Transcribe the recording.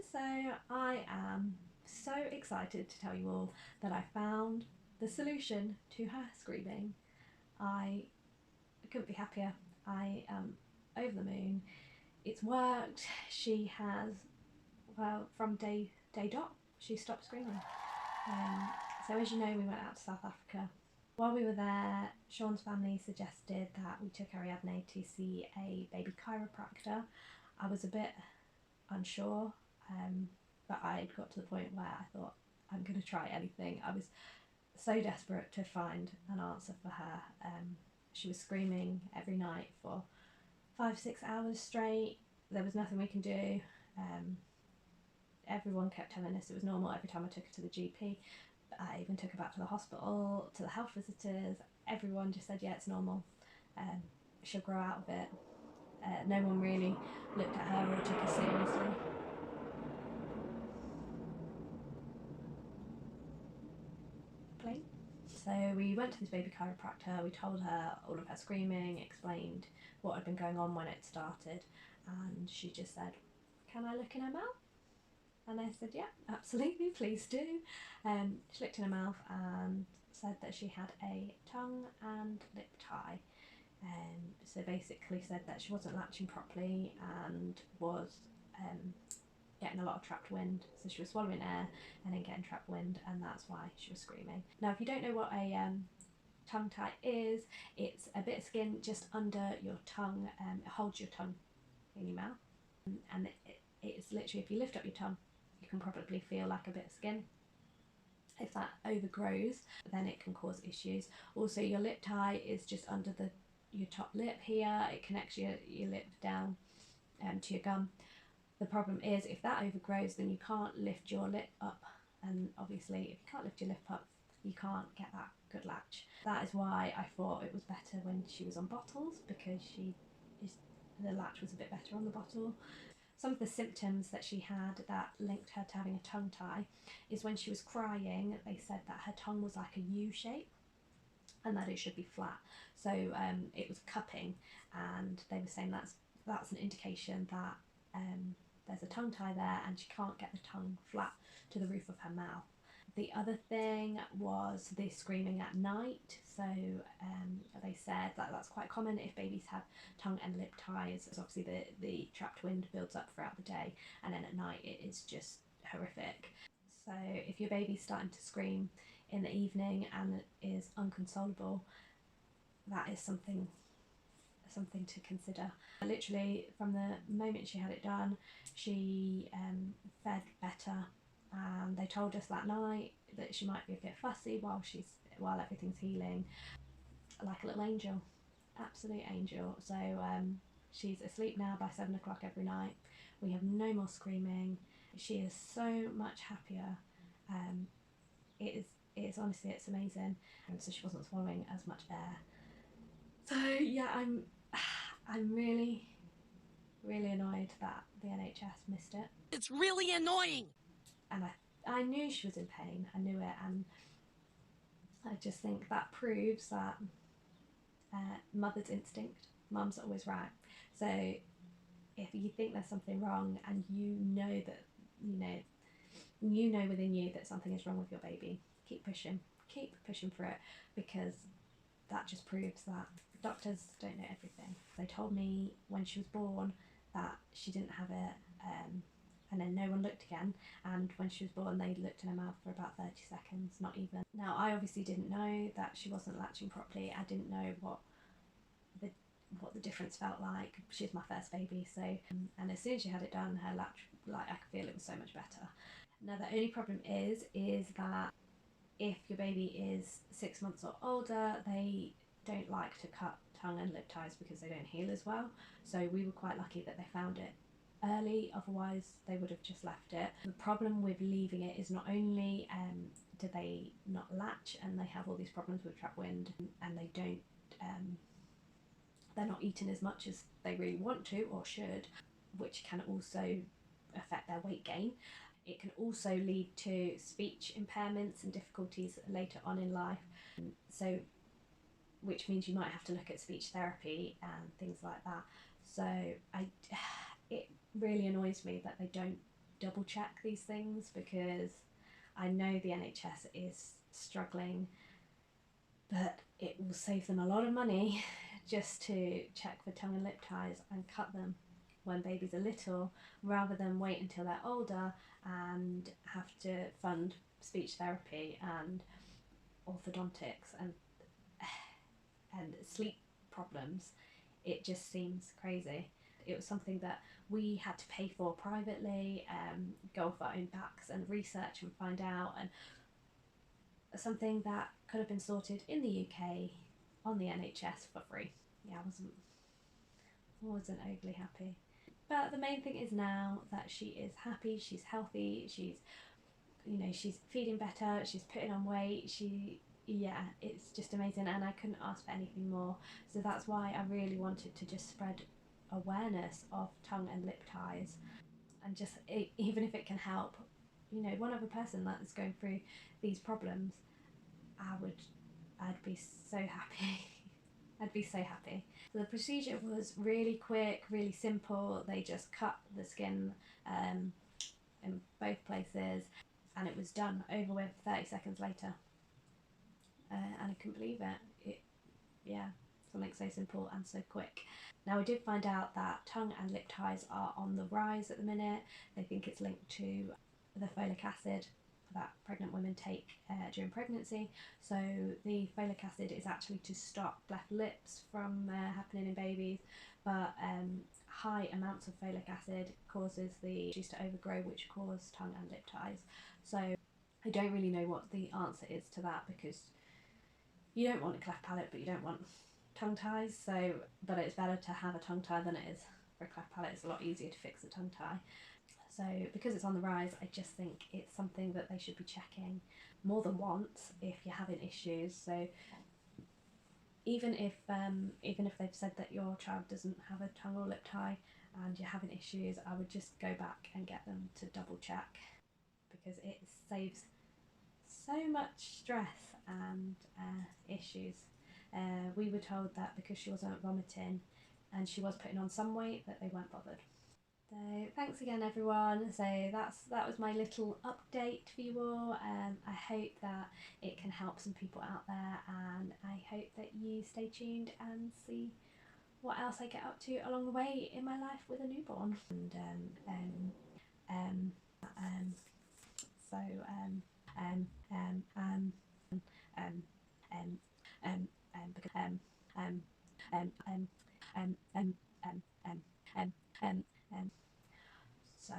So I am so excited to tell you all that I found the solution to her screaming. I couldn't be happier. I am over the moon. It's worked. She has, well, from day dot, she stopped screaming. So as you know, we went out to South Africa. While we were there, Sean's family suggested that we took Ariadne to see a baby chiropractor. I was a bit unsure, but I got to the point where I thought, I'm going to try anything. I was so desperate to find an answer for her. She was screaming every night for 5-6 hours straight. There was nothing we can do. Everyone kept telling us it was normal every time I took her to the GP. I even took her back to the hospital, to the health visitors. Everyone just said, yeah, it's normal. She'll grow out of it. No one really looked at her or took her seriously. Plane. So we went to this baby chiropractor. We told her all of her screaming, explained what had been going on when it started, and she just said, can I look in her mouth? And I said, yeah, absolutely, please do. She looked in her mouth and said that she had a tongue and lip tie. So basically said that she wasn't latching properly and was getting a lot of trapped wind. So she was swallowing air and then getting trapped wind, and that's why she was screaming. Now, if you don't know what a tongue tie is, it's a bit of skin just under your tongue. It holds your tongue in your mouth, and it's literally, if you lift up your tongue, you can probably feel like a bit of skin. If that overgrows, then it can cause issues. Also, your lip tie is just under your top lip here. It connects your lip down to your gum. The problem is, if that overgrows, then you can't lift your lip up, and obviously if you can't lift your lip up, you can't get that good latch. That is why I thought it was better when she was on bottles, because the latch was a bit better on the bottle. Some of the symptoms that she had that linked her to having a tongue tie is when she was crying, they said that her tongue was like a U shape and that it should be flat. So it was cupping, and they were saying that's an indication that there's a tongue tie there and she can't get the tongue flat to the roof of her mouth. The other thing was the screaming at night. So they said that that's quite common if babies have tongue and lip ties. So obviously the trapped wind builds up throughout the day, and then at night it is just horrific. So if your baby's starting to scream in the evening and is unconsolable, that is something to consider. Literally from the moment she had it done, she fed better, and they told us that night that she might be a bit fussy while everything's healing, like a little angel, absolute angel. So she's asleep now by 7 o'clock every night. We have no more screaming. She is so much happier. It's honestly, it's amazing. And so she wasn't swallowing as much air. So yeah, I'm really, really annoyed that the NHS missed it. It's really annoying. And I knew she was in pain. I knew it, and I just think that proves that mother's instinct. Mum's always right. So if you think there's something wrong and you know that you know within you that something is wrong with your baby, keep pushing for it, because that just proves that doctors don't know everything. They told me when she was born that she didn't have it, and then no one looked again, and when she was born they looked in her mouth for about 30 seconds, not even. Now, I obviously didn't know that she wasn't latching properly. I didn't know what the difference felt like. She's my first baby, so and as soon as she had it done, her latch, like, I could feel it was so much better. Now, the only problem is that if your baby is 6 months or older, they don't like to cut tongue and lip ties because they don't heal as well. So we were quite lucky that they found it early, otherwise they would have just left it. The problem with leaving it is not only do they not latch and they have all these problems with trapped wind, and they don't they're not eating as much as they really want to or should, which can also affect their weight gain. It can also lead to speech impairments and difficulties later on in life. So, which means you might have to look at speech therapy and things like that. So it really annoys me that they don't double check these things, because I know the NHS is struggling, but it will save them a lot of money just to check for tongue and lip ties and cut them when babies are little, rather than wait until they're older and have to fund speech therapy and orthodontics and sleep problems. It just seems crazy. It was something that we had to pay for privately, go off our own backs and research and find out, and something that could have been sorted in the UK on the NHS for free. Yeah, I wasn't overly happy. But the main thing is now that she is happy, she's healthy, she's feeding better, she's putting on weight, yeah, it's just amazing, and I couldn't ask for anything more. So that's why I really wanted to just spread awareness of tongue and lip ties, and just even if it can help, one other person that is going through these problems, I'd be so happy. I'd be so happy. So the procedure was really quick, really simple. They just cut the skin in both places, and it was done, over with 30 seconds later. And I couldn't believe it. Yeah, something so simple and so quick. Now, I did find out that tongue and lip ties are on the rise at the minute. They think it's linked to the folic acid that pregnant women take during pregnancy. So the folic acid is actually to stop cleft lips from happening in babies, but high amounts of folic acid causes the juice to overgrow, which cause tongue and lip ties. So I don't really know what the answer is to that, because you don't want a cleft palate, but you don't want tongue ties. So, but it's better to have a tongue tie than it is for a cleft palate. It's a lot easier to fix a tongue tie. So because it's on the rise, I just think it's something that they should be checking more than once if you're having issues. So even if they've said that your child doesn't have a tongue or lip tie and you're having issues, I would just go back and get them to double check, because it saves so much stress and issues. We were told that because she wasn't vomiting and she was putting on some weight, that they weren't bothered. So thanks again, everyone. So that was my little update for you all. I hope that it can help some people out there, and I hope that you stay tuned and see what else I get up to along the way in my life with a newborn. And so because so